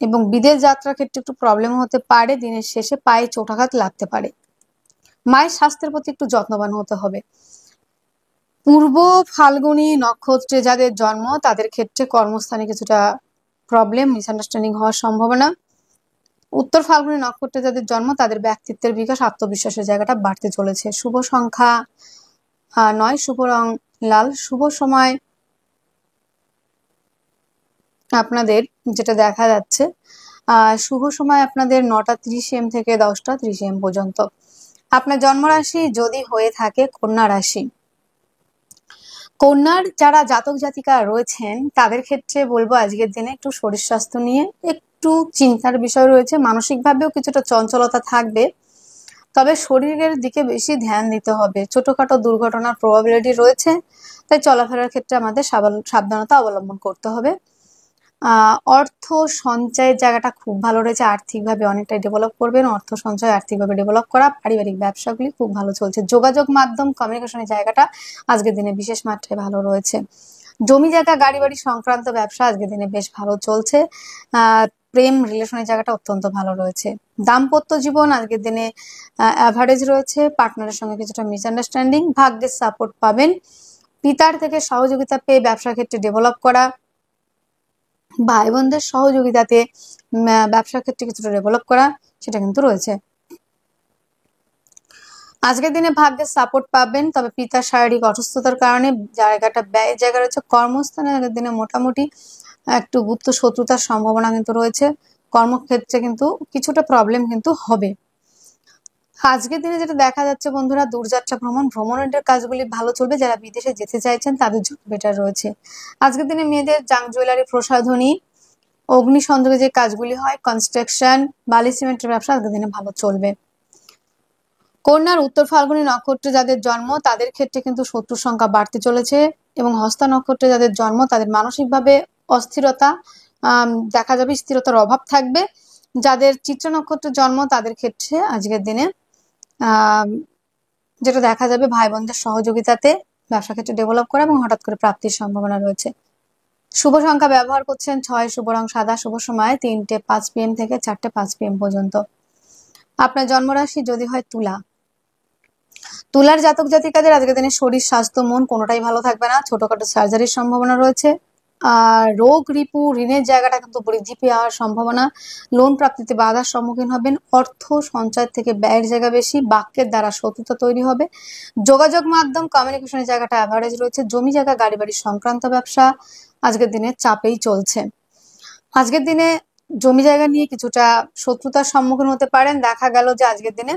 এবং বিদেশ যাত্রার ক্ষেত্রে একটু প্রবলেম হতে পারে, দিনের শেষে পায়ে চোটাঘাত লাগতে পারে। মায়ের স্বাস্থ্যের প্রতি একটু যত্নবান হতে হবে। পূর্ব ফাল্গুনী নক্ষত্রে যাদের জন্ম তাদের ক্ষেত্রে কর্মস্থানে কিছুটা প্রবলেম, মিসআন্ডারস্ট্যান্ডিং হওয়ার সম্ভাবনা। উত্তর ফাল্গুনী নক্ষত্রে যাদের জন্ম তাদের ব্যক্তিত্বের বিকাশ, আত্মবিশ্বাসের জায়গাটা বাড়তে চলেছে। শুভ সংখ্যা 9, শুভ রং লাল, শুভ সময় আপনাদের যেটা দেখা যাচ্ছে শুভ সময় আপনাদের 9টা 30 AM থেকে 10টা 30 AM পর্যন্ত। আপনার জন্মরাশি যদি হয়ে থাকে কন্যা রাশি, কন্যার যারা জাতক জাতিকা রয়েছেন তাদের ক্ষেত্রে বলবো আজকের দিনে একটু শরীর স্বাস্থ্য নিয়ে একটু চিন্তার বিষয় রয়েছে। মানসিকভাবেও কিছুটা চঞ্চলতা থাকবে। তবে শরীরের দিকে বেশি ধ্যান দিতে হবে, ছোটখাটো দুর্ঘটনার প্রবাবিলিটি রয়েছে, তাই চলাফেরার ক্ষেত্রে আমাদের সাবধানতা অবলম্বন করতে হবে। অর্থ সঞ্চয়ের জায়গাটা খুব ভালো রয়েছে, আর্থিকভাবে অনেকটাই ডেভেলপ করবেন, অর্থ সঞ্চয় আর্থিকভাবে ডেভেলপ করা, পারিবারিক ব্যবসাগুলি খুব ভালো চলছে। যোগাযোগ মাধ্যম কমিউনিকেশনের জায়গাটা আজকের দিনে বিশেষ মাত্রায় ভালো রয়েছে। জমি জায়গা গাড়ি বাড়ি সংক্রান্ত ব্যবসা আজকের দিনে বেশ ভালো চলছে। প্রেম রিলেশনের জায়গাটা অত্যন্ত ভালো রয়েছে। দাম্পত্য জীবন আজকের দিনে অ্যাভারেজ রয়েছে, পার্টনারের সঙ্গে কিছুটা মিসআন্ডারস্ট্যান্ডিং, ভাগ্যের সাপোর্ট পাবেন, পিতার থেকে সহযোগিতা পেয়ে ব্যবসা ক্ষেত্রে ডেভেলপ করা, ভাই বোনদের সহযোগিতাতে ব্যবসার ক্ষেত্রে কিছুটা ডেভেলপ করা, সেটা কিন্তু রয়েছে। আজকের দিনে ভাগ্যের সাপোর্ট পাবেন, তবে পিতার শারীরিক অসুস্থতার কারণে জায়গাটা ব্যয়ের জায়গা রয়েছে। কর্মস্থানে আগের দিনে মোটামুটি একটু গুপ্ত শত্রুতার সম্ভাবনা কিন্তু রয়েছে, কর্মক্ষেত্রে কিন্তু কিছুটা প্রবলেম কিন্তু হবে। আজকের দিনে যেটা দেখা যাচ্ছে বন্ধুরা, দূরযাত্রা ভ্রমণের কাজগুলি ভালো চলবে, যারা বিদেশে যেতে চাইছেন তাদের জন্য বেটার রয়েছে। আজকের দিনে মেয়েদের জাঙ্ক জুয়েলারি প্রসাধনী, অগ্নি সংযোগে যে কাজগুলি হয়, কনস্ট্রাকশন, বালি সিমেন্টের ব্যবসা আজকের দিনে ভালো চলবে। কন্যার উত্তর ফাল্গুনী নক্ষত্রে যাদের জন্ম তাদের ক্ষেত্রে কিন্তু শত্রুর সংখ্যা বাড়তে চলেছে, এবং হস্তা নক্ষত্রে যাদের জন্ম তাদের মানসিকভাবে অস্থিরতা দেখা যাবে, স্থিরতার অভাব থাকবে। যাদের চিত্রা নক্ষত্রে জন্ম তাদের ক্ষেত্রে আজকের দিনে যেটা দেখা যাবে, ভাই বোনদের সহযোগিতাতে ব্যবসা ক্ষেত্রে ডেভেলপ করা এবং হঠাৎ করে প্রাপ্তির সম্ভাবনা রয়েছে। শুভ সংখ্যা ব্যবহার করছেন 6, শুভ রং সাদা, শুভ সময় 3টে 5 PM থেকে 4টে 5 PM পর্যন্ত। আপনার জন্মরাশি যদি হয় তুলা, তুলার জাতক জাতিকাদের আজকের দিনে শরীর স্বাস্থ্য মন কোনোটাই ভালো থাকবে না, ছোটখাটো সার্জারির সম্ভাবনা রয়েছে। রোগ রিপু ঋণের জায়গাটা কিন্তু বৃদ্ধি পাওয়ার সম্ভাবনা, লোন প্রাপ্তিতে বাধার সম্মুখীন হবেন, অর্থ সঞ্চয় থেকে ব্যয়ের জায়গা বেশি, বাক্যের দ্বারা শত্রুতা তৈরি হবে। যোগাযোগ মাধ্যম কমিউনিকেশনের জায়গাটা অ্যাভারেজ রয়েছে। জমি জায়গা গাড়ি বাড়ি সংক্রান্ত ব্যবসা আজকের দিনে চাপেই চলছে। আজকের দিনে জমি জায়গা নিয়ে কিছুটা শত্রুতার সম্মুখীন হতে পারেন। দেখা গেল যে আজকের দিনে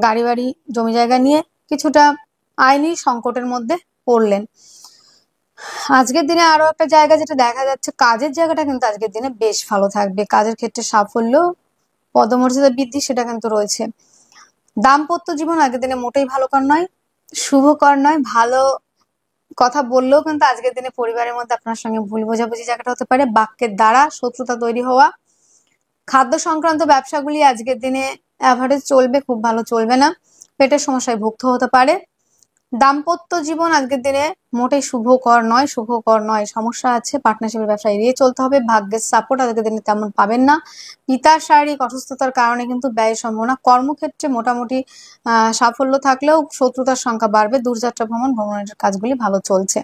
গাড়ি বাড়ি জমি জায়গা নিয়ে কিছুটা আইনি সংকটের মধ্যে পড়লেন। আজকের দিনে আরো একটা জায়গা যেটা দেখা যাচ্ছে, কাজের জায়গাটা কিন্তু আজকের দিনে বেশ ভালো থাকবে, কাজের ক্ষেত্রে সাফল্য, পদমর্যাদা বৃদ্ধি সেটা কিন্তু রয়েছে। দাম্পত্য জীবন আগের দিনে মোটেই ভালোকর নয়, শুভকর নয়। ভালো কথা বললেও কিন্তু আজকের দিনে পরিবারের মধ্যে আপনার সঙ্গে ভুল বোঝাবুঝি জায়গাটা হতে পারে, বাক্যের দ্বারা শত্রুতা তৈরি হওয়া। খাদ্য সংক্রান্ত ব্যবসাগুলি আজকের দিনে অ্যাভারেজ চলবে, খুব ভালো চলবে না, পেটের সমস্যায় ভুগতে হতে পারে। দাম্পত্য জীবন আজকের দিনে মোটেই শুভকর নয়, সমস্যা আছে, পার্টনারশিপের ব্যবসা এড়িয়ে চলতে হবে। ভাগ্যের সাপোর্ট আজকের দিনে তেমন পাবেন না, পিতার শারীরিক অসুস্থতার কারণে কিন্তু ব্যয়ের সম্ভাবনা। কর্মক্ষেত্রে মোটামুটি সাফল্য থাকলেও শত্রুতার সংখ্যা বাড়বে। দূরযাত্রা ভ্রমণের কাজগুলি ভালো চলছে।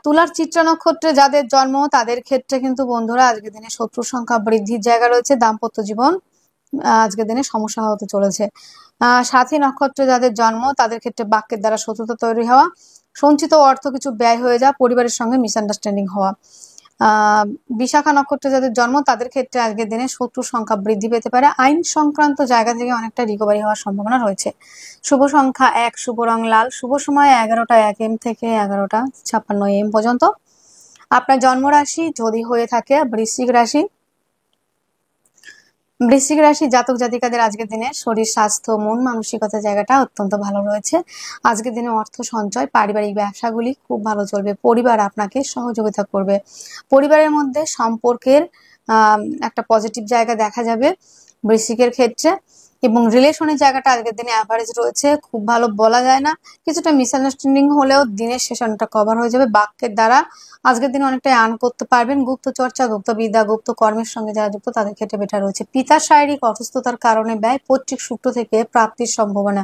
তুলার চিত্রা নক্ষত্রে যাদের জন্ম তাদের ক্ষেত্রে কিন্তু বন্ধুরা আজকের দিনে শত্রুর সংখ্যা বৃদ্ধির জায়গা রয়েছে। দাম্পত্য জীবন আজকের দিনে সমস্যা হতে চলেছে। সাথী নক্ষত্রে যাদের জন্ম তাদের ক্ষেত্রে বাক্যের দ্বারা শত্রুতা তৈরি হওয়া, সঞ্চিত অর্থ কিছু ব্যয় হয়ে যাওয়া, পরিবারের সঙ্গে মিসআন্ডারস্ট্যান্ডিং হওয়া। বিশাখা নক্ষত্রে যাদের জন্ম তাদের ক্ষেত্রে আজকের দিনে শত্রুর সংখ্যা বৃদ্ধি পেতে পারে, আইন সংক্রান্ত জায়গা থেকে অনেকটা রিকভারি হওয়ার সম্ভাবনা রয়েছে। শুভ সংখ্যা 1, শুভ রং লাল, শুভ সময় 11টা 1 AM থেকে 11টা 56 AM পর্যন্ত। আপনার জন্মরাশি যদি হয়ে থাকে বৃশ্চিক রাশি, বৃশ্চিক রাশি জাতক জাতিকাদের আজকের দিনে শরীর স্বাস্থ্য মন মানসিকতা জায়গাটা অত্যন্ত ভালো রয়েছে। আজকের দিনে অর্থ সঞ্চয় পারিবারিক ব্যবসাগুলি খুব ভালো চলবে, পরিবার আপনাকে সহযোগিতা করবে, পরিবারের মধ্যে সম্পর্কের একটা পজিটিভ জায়গা দেখা যাবে বৃশ্চিকের ক্ষেত্রে। এবং রিলেশনের জায়গাটা আজকের দিনে অ্যাভারেজ রয়েছে, খুব ভালো বলা যায় না, কিছুটা মিসআন্ডারস্ট্যান্ডিং হলেও দিনের শেষে অনেকটা কভার হয়ে যাবে। বাক্যের দ্বারা আজকের দিনে অনেকটাই আর্ন করতে পারবেন। গুপ্ত চর্চা গুপ্ত বিদ্যা গুপ্ত কর্মের সঙ্গে যারা যুক্ত তাদের ক্ষেত্রে বেটার রয়েছে। পিতার শারীরিক অসুস্থতার কারণে ব্যয়, পৈতৃক সূত্র থেকে প্রাপ্তির সম্ভাবনা।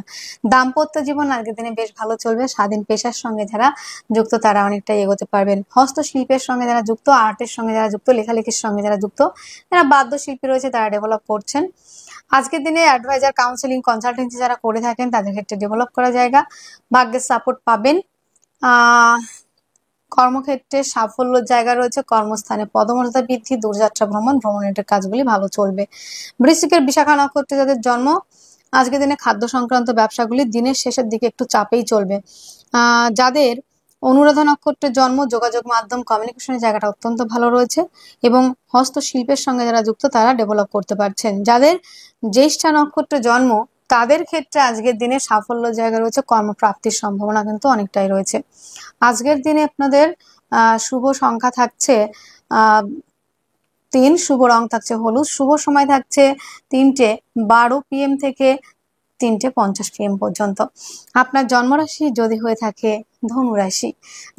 দাম্পত্য জীবন আজকের দিনে বেশ ভালো চলবে। স্বাধীন পেশার সঙ্গে যারা যুক্ত তারা অনেকটাই এগোতে পারবেন। হস্তশিল্পের সঙ্গে যারা যুক্ত, আর্টের সঙ্গে যারা যুক্ত, লেখালেখির সঙ্গে যারা যুক্ত, যারা বাদ্যশিল্পী রয়েছে তারা ডেভেলপ করছেন। আজকের দিনে অ্যাডভাইজার কাউন্সিলিং কনসালটেন্সি যারা করে থাকেন তাদের ক্ষেত্রে ডেভেলপ করা জায়গা, ভাগ্যের সাপোর্ট পাবেন। কর্মক্ষেত্রে সাফল্যের জায়গা রয়েছে, কর্মস্থানে পদমর্যাদা বৃদ্ধি, দূরযাত্রা ভ্রমণের কাজগুলি ভালো চলবে। বৃশ্চিকের বিশাখা নক্ষত্রে যাদের জন্ম আজকের দিনে খাদ্য সংক্রান্ত ব্যবসাগুলি দিনের শেষের দিকে একটু চাপেই চলবে। যাদের অনুরাধা নক্ষত্রের জন্ম যোগাযোগ মাধ্যম কমিউনিকেশনের জায়গাটা অত্যন্ত ভালো রয়েছে, এবং হস্তশিল্পের সঙ্গে যারা যুক্ত তারা ডেভেলপ করতে পারছেন। যাদের জ্যেষ্ঠা নক্ষত্রে জন্ম তাদের ক্ষেত্রে আজকের দিনে সাফল্য জায়গা রয়েছে, কর্মপ্রাপ্তির সম্ভাবনা কিন্তু অনেকটাই রয়েছে। আজকের দিনে আপনাদের শুভ সংখ্যা থাকছে 3, শুভ রং থাকছে হলুদ, শুভ সময় থাকছে 3:12 PM থেকে 3:50 PM পর্যন্ত। আপনার জন্মরাশি যদি হয়ে থাকে ধনুরাশি,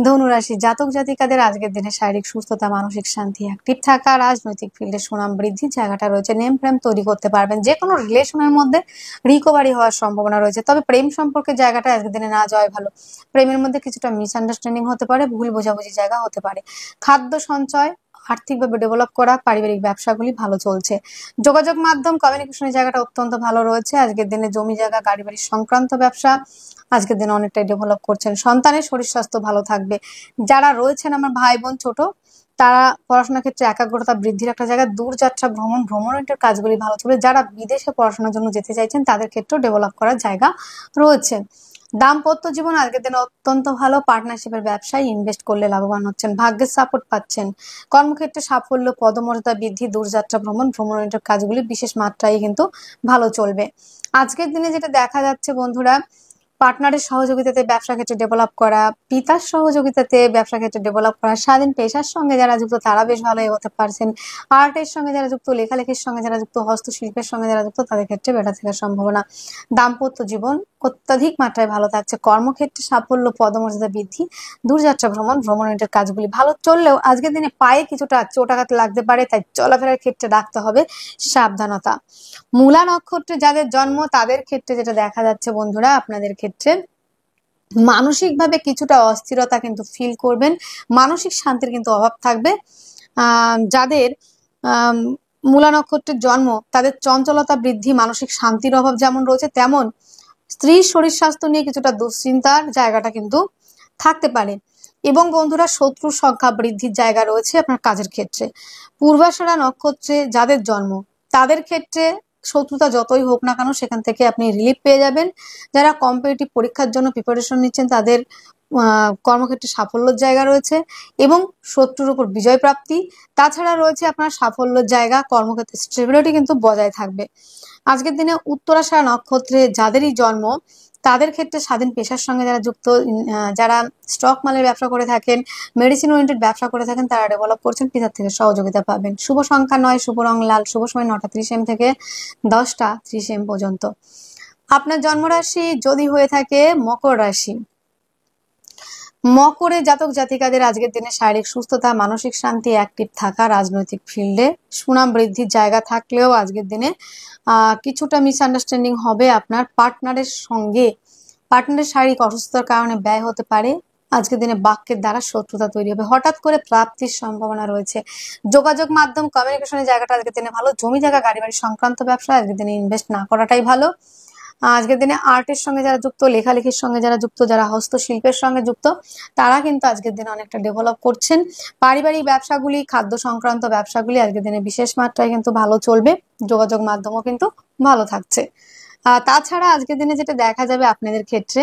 ধনুরাশি জাতক জাতিকাদের আজকের দিনে শারীরিক সুস্থতা, মানসিক শান্তি, অ্যাক্টিভ থাকা, রাজনৈতিক ফিল্ডে সুনাম বৃদ্ধির জায়গাটা রয়েছে। নেম প্রেম তৈরি করতে পারবেন, যে কোনো রিলেশনের মধ্যে রিকভারি হওয়ার সম্ভাবনা রয়েছে। তবে প্রেম সম্পর্কের জায়গাটা আজকের দিনে না যাওয়াই ভালো। প্রেমের মধ্যে কিছুটা মিসআন্ডারস্ট্যান্ডিং হতে পারে, ভুল বোঝাবুঝি জায়গা হতে পারে। খাদ্য সঞ্চয়, আর্থিকভাবে ডেভেলপ করা, পারিবারিক ব্যবসাগুলি ভালো চলছে। যোগাযোগ মাধ্যম, কমিউনিকেশনের জায়গাটা অত্যন্ত ভালো রয়েছে। আজকের দিনে জমি জায়গা, গাড়ি বাড়ি সংক্রান্ত ব্যবসা আজকের দিনে অনেকটাই ডেভেলপ করছেন। সন্তানের শরীর স্বাস্থ্য ভালো থাকবে। যারা রয়েছেন আমার ভাই বোন ছোট, তারা পড়াশোনার ক্ষেত্রে একাগ্রতা বৃদ্ধির একটা জায়গা, দূরযাত্রা ভ্রমণের কাজগুলি ভালো চলবে। যারা বিদেশে পড়াশোনার জন্য যেতে চাইছেন তাদের ক্ষেত্রেও ডেভেলপ করার জায়গা রয়েছে। দাম্পত্য জীবন আজকের দিনে অত্যন্ত ভালো। পার্টনারশিপের ব্যবসায় ইনভেস্ট করলে লাভবান হচ্ছেন, ভাগ্যের সাপোর্ট পাচ্ছেন। কর্মক্ষেত্রে সাফল্য, পদমর্যাদা বৃদ্ধি, দূরযাত্রা ভ্রমণের কাজগুলি বিশেষ মাত্রায় কিন্তু ভালো চলবে। আজকের দিনে যেটা দেখা যাচ্ছে বন্ধুরা, পার্টনারের সহযোগিতাতে ব্যবসা ক্ষেত্রে ডেভেলপ করা, পিতার সহযোগিতাতে ব্যবসা ক্ষেত্রে ডেভেলপ করা, স্বাধীন পেশার সঙ্গে যারা যুক্ত তারা বেশ ভালো এগোতে পারছেন। আর্টের সঙ্গে যারা যুক্ত, লেখালেখির সঙ্গে যারা যুক্ত, হস্তশিল্পের সঙ্গে যারা যুক্ত তাদের ক্ষেত্রে বেটার থাকার সম্ভাবনা। দাম্পত্য জীবন অত্যাধিক মাত্রায় ভালো থাকছে। কর্মক্ষেত্রে সাফল্য, পদমর্যাদা বৃদ্ধি, দূরযাত্রা ভ্রমণের কাজগুলি ভালো চললেও আজকের দিনে পায়ে কিছুটা চোটাঘাত লাগতে পারে, তাই চলাফেরার ক্ষেত্রে রাখতে হবে সাবধানতা। মূলা নক্ষত্রে যাদের জন্ম তাদের ক্ষেত্রে যেটা দেখা যাচ্ছে বন্ধুরা, আপনাদের ক্ষেত্রে মানসিকভাবে কিছুটা অস্থিরতা কিন্তু ফিল করবেন, মানসিক শান্তির কিন্তু অভাব থাকবে। যাদের মূলা নক্ষত্রের জন্ম তাদের চঞ্চলতা বৃদ্ধি, মানসিক শান্তির অভাব যেমন রয়েছে, তেমন স্ত্রীর শরীর স্বাস্থ্য নিয়ে কিছুটা দুশ্চিন্তার জায়গাটা কিন্তু থাকতে পারে। এবং বন্ধুরা, শত্রুর সংখ্যা বৃদ্ধির জায়গা রয়েছে আপনার কাজের ক্ষেত্রে। পূর্বাষাঢ়া নক্ষত্রে যাদের জন্ম তাদের ক্ষেত্রে শত্রুতা যতই হোক না কেন সেখান থেকে আপনি রিলিফ পেয়ে যাবেন। যারা কম্পিটিটিভ পরীক্ষার জন্য প্রিপারেশন নিচ্ছেন তাদের কর্মক্ষেত্রে সাফল্যের জায়গা রয়েছে এবং শত্রুর উপর বিজয় প্রাপ্তি। তাছাড়া রয়েছে আপনার সাফল্যের জায়গা, কর্মক্ষেত্রে স্টেবিলিটি কিন্তু বজায় থাকবে। আজকের দিনে উত্তরাষাঢ়া নক্ষত্রে যাদেরই জন্ম তাদের ক্ষেত্রে স্বাধীন পেশার সঙ্গে যারা যুক্ত, যারা স্টক মালের ব্যবসা করে থাকেন, মেডিসিন ওরিয়েন্টেড ব্যবসা করে থাকেন, তারা ডেভেলপ করছেন, পিতার থেকে সহযোগিতা পাবেন। শুভ সংখ্যা 9, শুভ রং লাল, শুভ সময় 9:30 AM থেকে 10:30 AM পর্যন্ত। আপনার জন্মরাশি যদি হয়ে থাকে মকর রাশি, মকরে জাতক জাতিকাদের আজকের দিনে শারীরিক সুস্থতা, মানসিক শান্তি, অ্যাক্টিভ থাকা, রাজনৈতিক ফিল্ডে সুনাম বৃদ্ধির জায়গা থাকলেও আজকের দিনে কিছুটা মিসআন্ডারস্ট্যান্ডিং হবে আপনার পার্টনারের সঙ্গে। পার্টনারের শারীরিক অসুস্থতার কারণে ব্যয় হতে পারে। আজকের দিনে বাক্যের দ্বারা শত্রুতা তৈরি হবে, হঠাৎ করে প্রাপ্তির সম্ভাবনা রয়েছে। যোগাযোগ মাধ্যম, কমিউনিকেশনের জায়গাটা আজকের দিনে ভালো। জমি জায়গা, গাড়ি বাড়ি সংক্রান্ত ব্যবসা আজকের দিনে ইনভেস্ট না করাটাই ভালো। আজকের দিনে আর্টের সঙ্গে যারা যুক্ত, লেখালেখির সঙ্গে যারা যুক্ত, যারা হস্তশিল্পের সঙ্গে যুক্ত তারা কিন্তু আজকের দিনে অনেকটা ডেভেলপ করছেন। পারিবারিক ব্যবসাগুলি, খাদ্য সংক্রান্ত ব্যবসাগুলি আজকের দিনে বিশেষ মাত্রায় কিন্তু ভালো চলবে। যোগাযোগ মাধ্যমও কিন্তু ভালো থাকছে। তাছাড়া আজকের দিনে যেটা দেখা যাবে আপনাদের ক্ষেত্রে,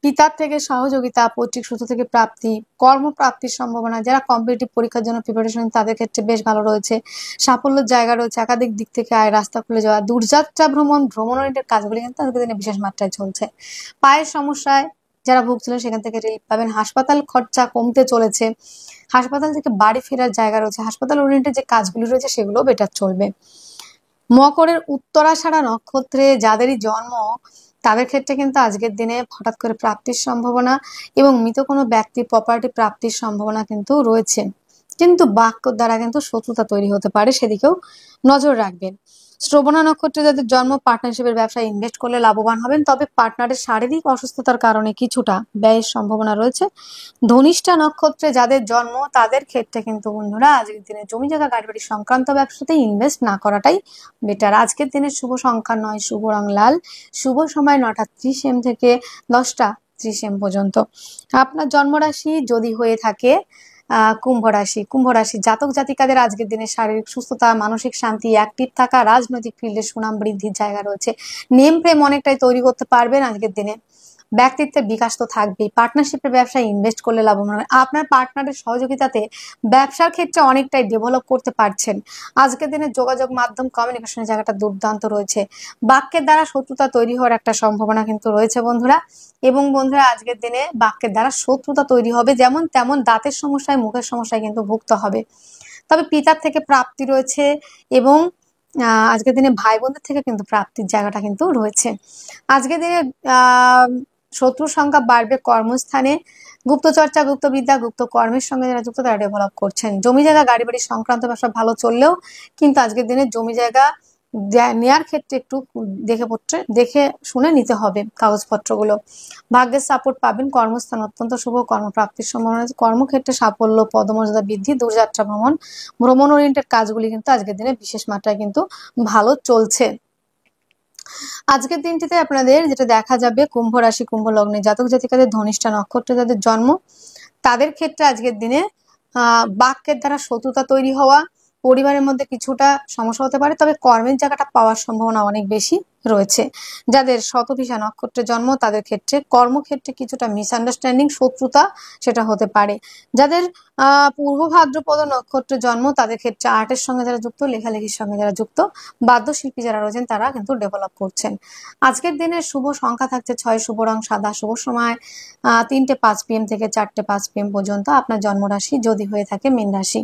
পিতার থেকে সহযোগিতা, পৈতৃক সূত্র থেকে প্রাপ্তি, কর্মপ্রাপ্তির সম্ভাবনা। যারা কম্পিটিটিভ পরীক্ষার জন্য প্রিপারেশন তাদের ক্ষেত্রে বেশ ভালো রয়েছে। সাফল্যের জায়গা রয়েছে, একাধিক দিক থেকে আয় রাস্তা খুলে যাওয়া, দূরযাত্রা ভ্রমণের কাজগুলি কিন্তু আজকের দিনে বিশেষ মাত্রায় চলছে। পায়ের সমস্যায় যারা ভুগছিলেন সেখান থেকে রিলিফ পাবেন। হাসপাতাল খরচা কমতে চলেছে, হাসপাতাল থেকে বাড়ি ফেরার জায়গা রয়েছে, হাসপাতাল ওরিয়েন্টেড যে কাজগুলি রয়েছে সেগুলো বেটার চলবে। মকরের উত্তরাষাঢ়া নক্ষত্রে যাদেরই জন্ম তাদের ক্ষেত্রে কিন্তু আজকের দিনে হঠাৎ করে প্রাপ্তির সম্ভাবনা এবং মৃত কোনো ব্যক্তির প্রপার্টি প্রাপ্তির সম্ভাবনা কিন্তু রয়েছে, কিন্তু বাক্য দ্বারা কিন্তু শত্রুতা তৈরি হতে পারে, সেদিকেও নজর রাখবেন। শ্রবণা নক্ষত্রে যাদের জন্ম পার্টনারশিপের ব্যবসায় ইনভেস্ট করলে লাভবান হবেন, তবে পার্টনারের শারীরিক অসুস্থতার কারণে কিছুটা ব্যয়ের সম্ভাবনা রয়েছে। ধনিষ্ঠা নক্ষত্রে যাদের জন্ম তাদের ক্ষেত্রে কিন্তু বন্ধুরা আজকের দিনে জমি জায়গা, গাড়ি বাড়ি সংক্রান্ত ব্যবসাতে ইনভেস্ট না করাটাই বেটার। আজকের দিনে শুভ সংখ্যা 9, শুভ রং লাল, শুভ সময় 9:30 AM থেকে 10:30 AM পর্যন্ত। আপনার জন্মরাশি যদি হয়ে থাকে কুম্ভ রাশি, কুম্ভ রাশি জাতক জাতিকাদের আজকের দিনে শারীরিক সুস্থতা, মানসিক শান্তি, অ্যাক্টিভ থাকা, রাজনৈতিক ফিল্ডে সুনাম বৃদ্ধির জায়গা রয়েছে। নেম প্রেম অনেকটাই তৈরি করতে পারবেন আজকের দিনে। ব্যক্তিত্বের বিকাশ তো থাকবেই। পার্টনারশিপের ব্যবসায় ইনভেস্ট করলে লাভবান হবে। আপনার পার্টনারের সহযোগিতাতে ব্যবসার ক্ষেত্রে অনেকটাই ডেভেলপ করতে পারছেন। আজকের দিনে যোগাযোগ মাধ্যম কমিউনিকেশনের জায়গাটা দুর্দান্ত রয়েছে। বাক্যের দ্বারা শত্রুতা তৈরি হওয়ার একটা সম্ভাবনা কিন্তু রয়েছে বন্ধুরা। এবং বন্ধুরা আজকের দিনে বাক্যের দ্বারা শত্রুতা তৈরি হবে, যেমন তেমন দাঁতের সমস্যায়, মুখের সমস্যায় কিন্তু ভুগতে হবে। তবে পিতার থেকে প্রাপ্তি রয়েছে এবং আজকের দিনে ভাই বোনদের থেকে কিন্তু প্রাপ্তির জায়গাটা কিন্তু রয়েছে। আজকের দিনে শত্রুর সংখ্যা বাড়বে কর্মস্থানে। গুপ্তচর্চা, গুপ্তবিদ্যা, গুপ্ত কর্মের সঙ্গে যারা যুক্ত তারা ডেভেলপ করছেন। জমি জায়গা, গাড়ি বাড়ি সংক্রান্ত ব্যবসা ভালো চললেও কিন্তু আজকের দিনে জমি জায়গা নেয়ার ক্ষেত্রে একটু দেখে শুনে নিতে হবে কাগজপত্রগুলো। ভাগ্যের সাপোর্ট পাবেন। কর্মস্থান অত্যন্ত শুভ, কর্মপ্রাপ্তির সম্ভাবনা আছে। কর্মক্ষেত্রে সাফল্য, পদমর্যাদা বৃদ্ধি, দূরযাত্রা ভ্রমণ ওরিয়েন্টেড কাজগুলি কিন্তু আজকের দিনে বিশেষ মাত্রায় কিন্তু ভালো চলছে। আজকের দিনটিতে আপনাদের যেটা দেখা যাবে, কুম্ভ রাশি, কুম্ভ লগ্নে জাতক জাতিকাদের, ধনিষ্ঠা নক্ষত্রে যাদের জন্ম, তাদের ক্ষেত্রে আজকের দিনে বাক্যের দ্বারা শত্রুতা তৈরি হওয়া, পরিবারের মধ্যে কিছুটা সমস্যা হতে পারে, তবে কর্মের জায়গাটা পাওয়ার সম্ভাবনা অনেক বেশি রয়েছে। যাদের শতভিষা নক্ষত্রে জন্ম তাদের ক্ষেত্রে কর্মক্ষেত্রে কিছুটা মিসআন্ডারস্ট্যান্ডিং, শত্রুতা সেটা হতে পারে। যাদের পূর্ব ভাদ্রপদ নক্ষত্রে জন্ম তাদের ক্ষেত্রে আর্টের সঙ্গে যারা যুক্ত, লেখালেখির সঙ্গে যারা যুক্ত, বাদ্যশিল্পী যারা রয়েছেন তারা কিন্তু ডেভেলপ করছেন। আজকের দিনের শুভ সংখ্যা থাকছে 6, শুভ রং সাদা, শুভ সময় 3:05 PM থেকে 4:05 PM পর্যন্ত। আপনার জন্মরাশি যদি হয়ে থাকে মীন রাশি।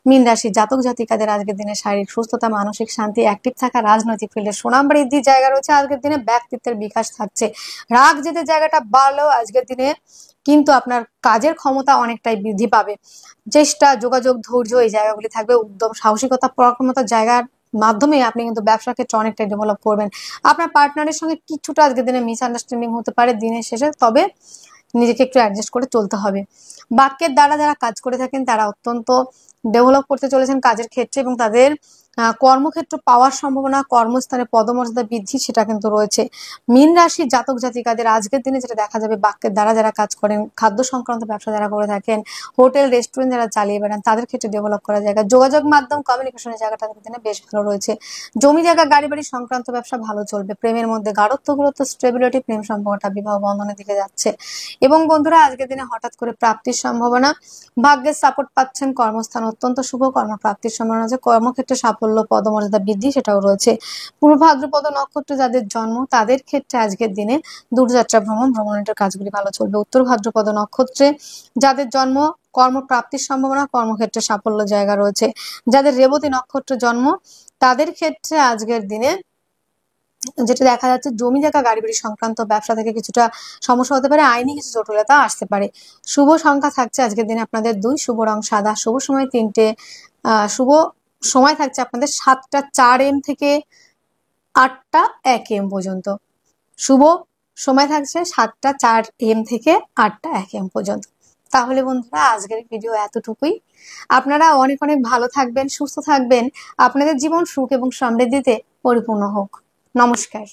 মীন রাশি জাতক জাতিকাদের আজকের দিনে শারীরিক সুস্থতা, মানসিক শান্তি, অ্যাক্টিভ থাকা, রাজনৈতিক ফিল্ডে সুনাম বৃদ্ধির জায়গা রয়েছে। আজকের দিনে ব্যক্তিত্বের বিকাশ থাকছে। রাগ জেদের জায়গাটা বাড়লেও আজকের দিনে কিন্তু আপনার কাজের ক্ষমতা অনেকটাই বৃদ্ধি পাবে। চেষ্টা, যোগাযোগ, ধৈর্য এই জায়গাগুলি থাকবে। উদ্যম, সাহসিকতা, পরাক্রমতার জায়গার মাধ্যমে আপনি কিন্তু ব্যবসার ক্ষেত্রে অনেকটাই ডেভেলপ করবেন। আপনার পার্টনারের সঙ্গে কিছুটা আজকের দিনে মিসআন্ডারস্ট্যান্ডিং হতে পারে দিনের শেষে, তবে নিজেকে একটু অ্যাডজাস্ট করে চলতে হবে। বাক্যের দ্বারা যারা কাজ করে থাকেন তারা অত্যন্ত ডেভেলপ করতে চলেছেন কাজের ক্ষেত্রে, এবং তাদের কর্মক্ষেত্র পাওয়ার সম্ভাবনা, কর্মস্থানে পদমর্যাদা বৃদ্ধি সেটা কিন্তু রয়েছে। মীন রাশির জাতক জাতিকাদের আজকের দিনে যেটা দেখা যাবে, বাক্যের দ্বারা যারা কাজ করেন, খাদ্য সংক্রান্ত ব্যবসা যারা করে থাকেন, হোটেল রেস্টুরেন্ট যারা চালিয়ে বেড়ান, তাদের ক্ষেত্রে ডেভেলপ করার জায়গা। যোগাযোগ মাধ্যম কমিউনিকেশনের জায়গাটা আজকের দিনে বেশ ভালো রয়েছে। জমি জায়গা, গাড়ি বাড়ি সংক্রান্ত ব্যবসা ভালো চলবে। প্রেমের মধ্যে গাঢ়ত্ব, গুরুত্ব, স্টেবিলিটি, প্রেম সম্পর্কটা বিবাহ বন্ধনের দিকে যাচ্ছে। এবং বন্ধুরা আজকের দিনে হঠাৎ করে প্রাপ্তির সম্ভাবনা, ভাগ্যের সাপোর্ট পাচ্ছেন। কর্মস্থান অত্যন্ত শুভ, কর্মপ্রাপ্তির সম্ভাবনা আছে। কর্মক্ষেত্রে সাফল্য, পদমর্যাদা বৃদ্ধি সেটাও রয়েছে। পূর্ব ভাদ্রপদ নক্ষত্রে যাদের জন্ম তাদের ক্ষেত্রে আজকের দিনে দূরযাত্রা ভ্রমণের কাজগুলি ভালো চলবে। উত্তর ভাদ্রপদ নক্ষত্রে যাদের জন্ম, কর্মপ্রাপ্তির সম্ভাবনা, কর্মক্ষেত্রে সাফল্য জায়গা রয়েছে। যাদের রেবতী নক্ষত্রে জন্ম তাদের ক্ষেত্রে আজকের দিনে যেটা দেখা যাচ্ছে, জমি জায়গা, গাড়ি বাড়ি সংক্রান্ত ব্যবসা থেকে কিছুটা সমস্যা হতে পারে, আইনি কিছু জটিলতা আসতে পারে। শুভ সংখ্যা থাকছে আজকের দিনে আপনাদের 2, শুভ রং সাদা, শুভ সময় 3টে, শুভ সময় থাকছে আপনাদের 7:04 AM থেকে 8:01 AM পর্যন্ত। শুভ সময় থাকছে 7:04 AM থেকে 8:01 AM পর্যন্ত। তাহলে বন্ধুরা আজকের ভিডিও এতটুকুই। আপনারা অনেক অনেক ভালো থাকবেন, সুস্থ থাকবেন, আপনাদের জীবন সুখ এবং সমৃদ্ধিতে পরিপূর্ণ হোক। নমস্কার।